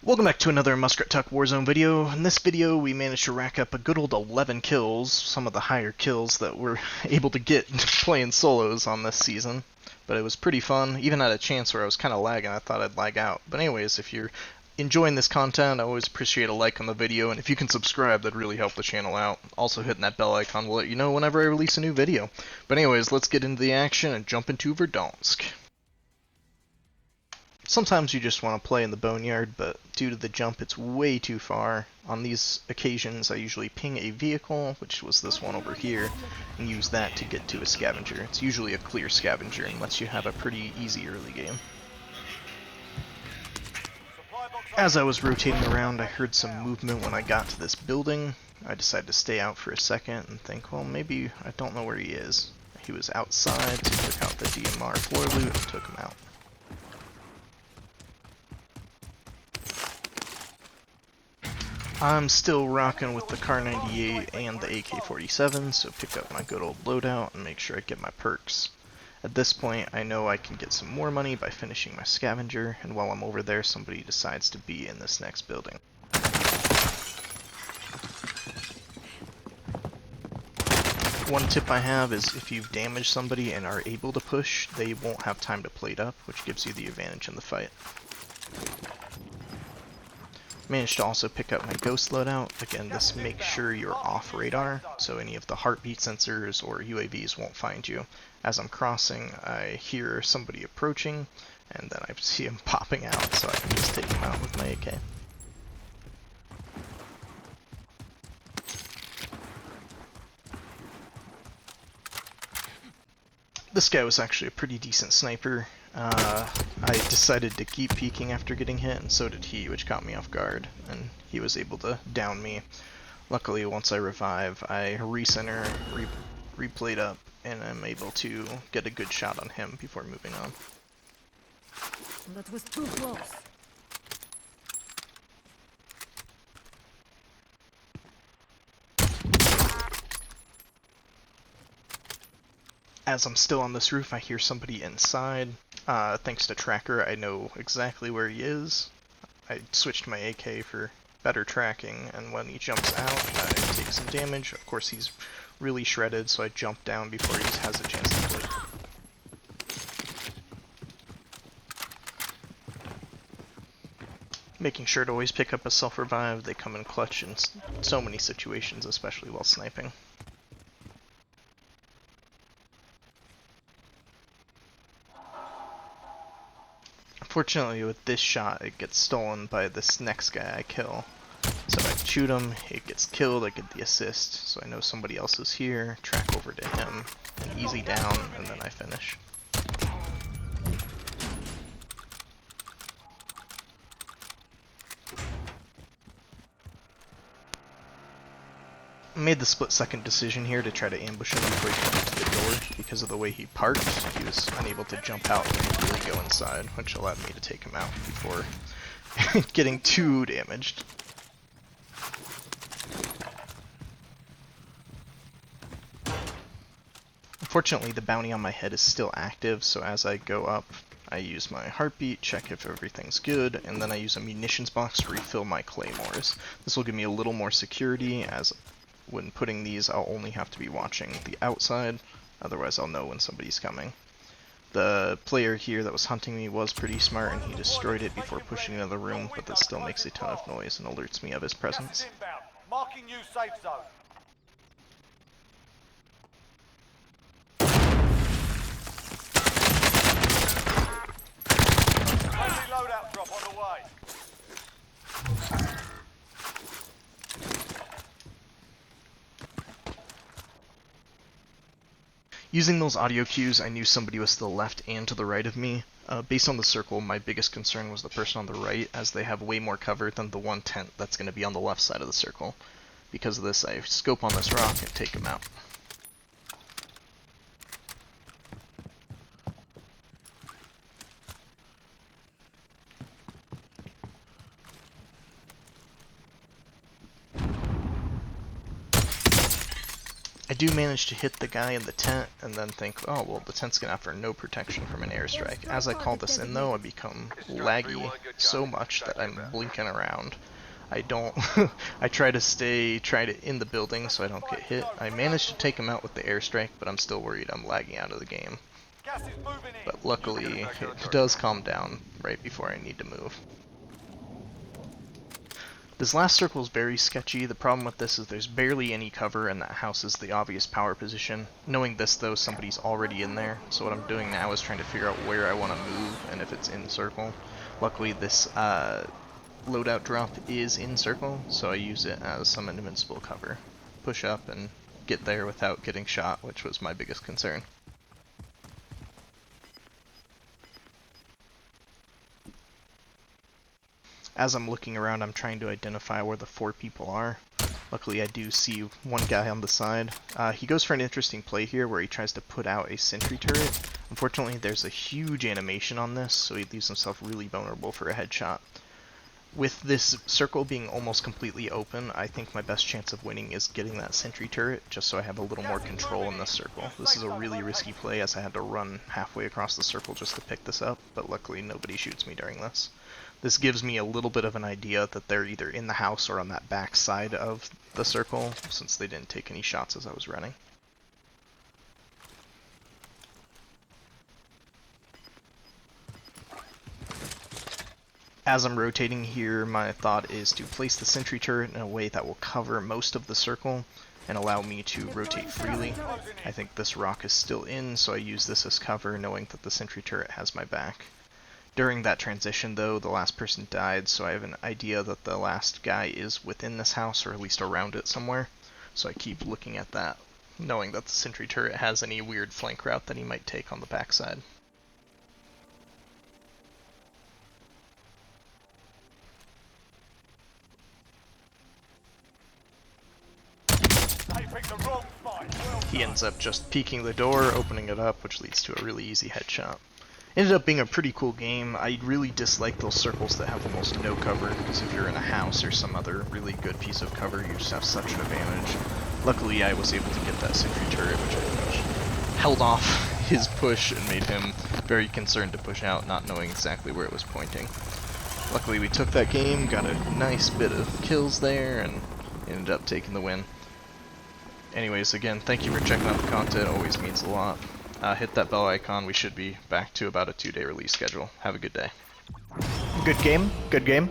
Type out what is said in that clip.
Welcome back to another Muskrat Tuck Warzone video. In this video we managed to rack up a good old 11 kills, some of the higher kills that we're able to get playing solos on this season. But it was pretty fun, even at a chance where I was kind of lagging. I thought I'd lag out. But anyways, if you're enjoying this content, I always appreciate a like on the video, and if you can subscribe, that'd really help the channel out. Also hitting that bell icon will let you know whenever I release a new video. But anyways, let's get into the action and jump into Verdansk. Sometimes you just want to play in the boneyard, but due to the jump it's way too far. On these occasions I usually ping a vehicle, which was this one over here, and use that to get to a scavenger. It's usually a clear scavenger and lets you have a pretty easy early game. As I was rotating around I heard some movement when I got to this building. I decided to stay out for a second and think, well, maybe I don't know where he is. He was outside, so took out the DMR floor loot and took him out. I'm still rocking with the Kar 98 and the AK-47, so pick up my good old loadout and make sure I get my perks. At this point, I know I can get some more money by finishing my scavenger, and while I'm over there, somebody decides to be in this next building. One tip I have is if you've damaged somebody and are able to push, they won't have time to plate up, which gives you the advantage in the fight. Managed to also pick up my ghost loadout. Again, this makes sure you're off radar, so any of the heartbeat sensors or UAVs won't find you. As I'm crossing, I hear somebody approaching, and then I see him popping out, so I can just take him out with my AK. This guy was actually a pretty decent sniper. I decided to keep peeking after getting hit, and so did he, which caught me off guard, and he was able to down me. Luckily, once I revive, I recenter, replate up, and I'm able to get a good shot on him before moving on. That was too close. As I'm still on this roof, I hear somebody inside. Thanks to Tracker, I know exactly where he is. I switched my AK for better tracking, and when he jumps out, I take some damage. Of course, he's really shredded, so I jump down before he has a chance to plate. Making sure to always pick up a self-revive. They come in clutch in so many situations, especially while sniping. Unfortunately, with this shot, it gets stolen by this next guy I kill. So I shoot him, it gets killed, I get the assist, so I know somebody else is here, track over to him, and easy down, and then I finish. I made the split-second decision here to try to ambush him before he came to the door. Because of the way he parked, he was unable to jump out and really go inside, which allowed me to take him out before getting too damaged. Unfortunately, the bounty on my head is still active, so as I go up, I use my heartbeat, check if everything's good, and then I use a munitions box to refill my claymores. This will give me a little more security, as when putting these, I'll only have to be watching the outside, otherwise I'll know when somebody's coming. The player here that was hunting me was pretty smart, and he destroyed it before pushing into the room, but that still makes a ton of noise and alerts me of his presence. Marking new safe zone. Friendly loadout drop on the way. Using those audio cues, I knew somebody was to the left and to the right of me. Based on the circle, my biggest concern was the person on the right, as they have way more cover than the one tent that's going to be on the left side of the circle. Because of this, I scope on this rock and take him out. I do manage to hit the guy in the tent and then think, oh, well, the tent's going to offer no protection from an airstrike. As I call this in, though, I become laggy so much that I'm blinking around. I don't... I try to in the building so I don't get hit. I managed to take him out with the airstrike, but I'm still worried I'm lagging out of the game. Gas is moving in. But luckily, it does calm down right before I need to move. This last circle is very sketchy. The problem with this is there's barely any cover and that house is the obvious power position. Knowing this though, somebody's already in there, so what I'm doing now is trying to figure out where I want to move and if it's in circle. Luckily this loadout drop is in circle, so I use it as some invincible cover. Push up and get there without getting shot, which was my biggest concern. As I'm looking around, I'm trying to identify where the 4 people are. Luckily, I do see one guy on the side. He goes for an interesting play here where he tries to put out a sentry turret. Unfortunately, there's a huge animation on this, so he leaves himself really vulnerable for a headshot. With this circle being almost completely open, I think my best chance of winning is getting that sentry turret, just so I have a little more control in this circle. This is a really risky play as I had to run halfway across the circle just to pick this up, but luckily nobody shoots me during this. This gives me a little bit of an idea that they're either in the house or on that back side of the circle, since they didn't take any shots as I was running. As I'm rotating here, my thought is to place the sentry turret in a way that will cover most of the circle and allow me to rotate freely. I think this rock is still in, so I use this as cover, knowing that the sentry turret has my back. During that transition, though, the last person died, so I have an idea that the last guy is within this house, or at least around it somewhere. So I keep looking at that, knowing that the sentry turret has any weird flank route that he might take on the backside. They picked the wrong fight. Well He done. ends up just peeking the door, opening it up, which leads to a really easy headshot. Ended up being a pretty cool game. I really dislike those circles that have almost no cover, because if you're in a house or some other really good piece of cover, you just have such an advantage. Luckily, I was able to get that sentry turret, which I think held off his push and made him very concerned to push out, not knowing exactly where it was pointing. Luckily, we took that game, got a nice bit of kills there, and ended up taking the win. Anyways, again, thank you for checking out the content, always means a lot. Hit that bell icon, we should be back to about a 2-day release schedule. Have a good day. Good game, good game.